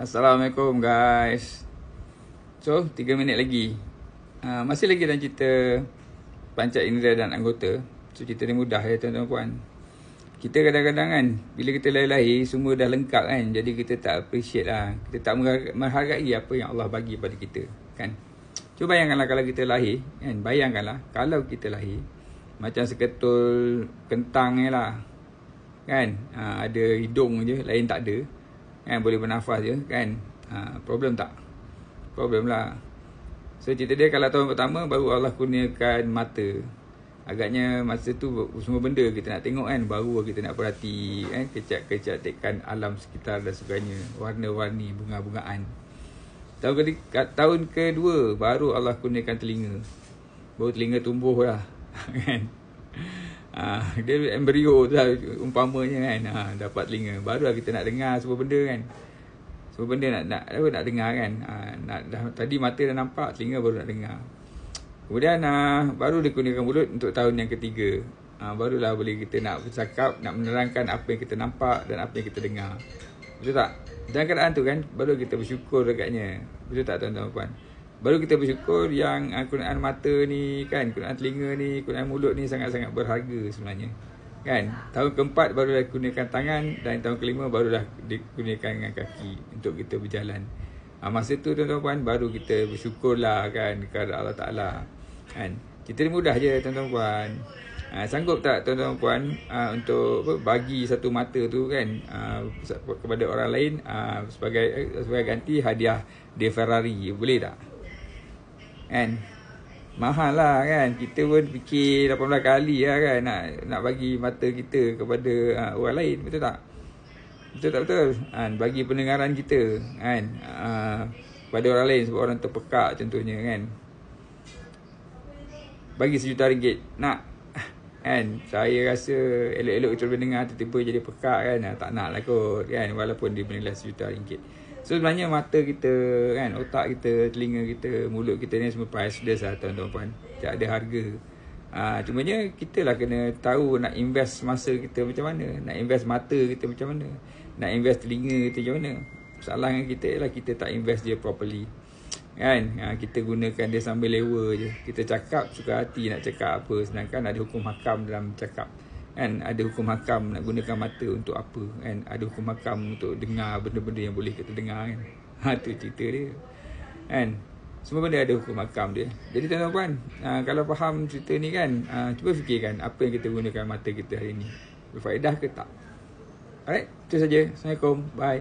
Assalamualaikum guys. So 3 minit lagi. Masih lagi dalam cerita pancat indera dan anggota. So cerita ni mudah ya tuan-tuan puan. Kita kadang-kadang kan, bila kita lahir semua dah lengkap kan. Jadi kita tak appreciate lah. Kita tak menghargai apa yang Allah bagi pada kita kan. Cuba bayangkanlah kalau kita lahir kan. Bayangkanlah kalau kita lahir macam seketul kentang ni lah kan. Ada hidung je, lain tak ada kan, boleh bernafas je kan. Problem tak? Problem lah. So cerita dia kalau tahun pertama baru Allah kurniakan mata. Agaknya masa tu semua benda kita nak tengok kan, baru kita nak perhati kan, kecantikan alam sekitar dan sebagainya, warna-warni, bunga-bungaan. Tahun kedua baru Allah kurniakan telinga. Baru telinga tumbuh lah kan. Dia embrio tu lah umpamanya kan. Dapat telinga, barulah kita nak dengar semua benda kan. Semua benda nak dengar kan. Tadi mata dah nampak, telinga baru nak dengar. Kemudian baru dikurniakan mulut untuk tahun yang ketiga. Barulah boleh kita nak bercakap, nak menerangkan apa yang kita nampak dan apa yang kita dengar. Betul tak? Dalam keadaan tu kan, baru kita bersyukur agaknya. Betul tak tuan-tuan puan? Baru kita bersyukur yang kurniaan mata ni kan, kurniaan telinga ni, kurniaan mulut ni sangat-sangat berharga sebenarnya kan. Tahun keempat baru dah kurniakan tangan, dan tahun kelima baru dah dikurniakan dengan kaki untuk kita berjalan. Masa tu tuan-tuan puan baru kita bersyukurlah kan kepada Allah Ta'ala kan. Cerita ni mudah je tuan-tuan puan. Sanggup tak tuan-tuan puan untuk bagi satu mata tu kan kepada orang lain sebagai ganti hadiah dia Ferrari, boleh tak? Kan mahal lah kan. Kita pun fikir 18 kali lah kan nak bagi mata kita kepada orang lain. Betul tak? Betul tak betul? Bagi pendengaran kita kan pada orang lain sebab orang terpekak contohnya kan. Bagi RM1 nak kan. Saya rasa elok-elok cuba dengar, tiba-tiba jadi pekak kan. Tak nak lah kot kan, walaupun dia bernilai RM1. So sebenarnya mata kita kan, otak kita, telinga kita, mulut kita ni semua priceless lah tuan-tuan puan. Tak ada harga. Cumanya kita lah kena tahu nak invest masa kita macam mana, nak invest mata kita macam mana, nak invest telinga kita macam mana. Kesalahan kita ialah kita tak invest dia properly kan. Kita gunakan dia sambil lewa je. Kita cakap suka hati nak cakap apa, sedangkan ada hukum hakam dalam cakap kan. Ada hukum hakam nak gunakan mata untuk apa kan. Ada hukum hakam untuk dengar benda-benda yang boleh kita dengar kan. Tu cerita dia kan. Semua benda ada hukum hakam dia. Jadi tuan-tuan puan, kalau faham cerita ni kan, cuba fikirkan apa yang kita gunakan mata kita hari ni, berfaedah ke tak. Alright, itu saja. Assalamualaikum. Bye.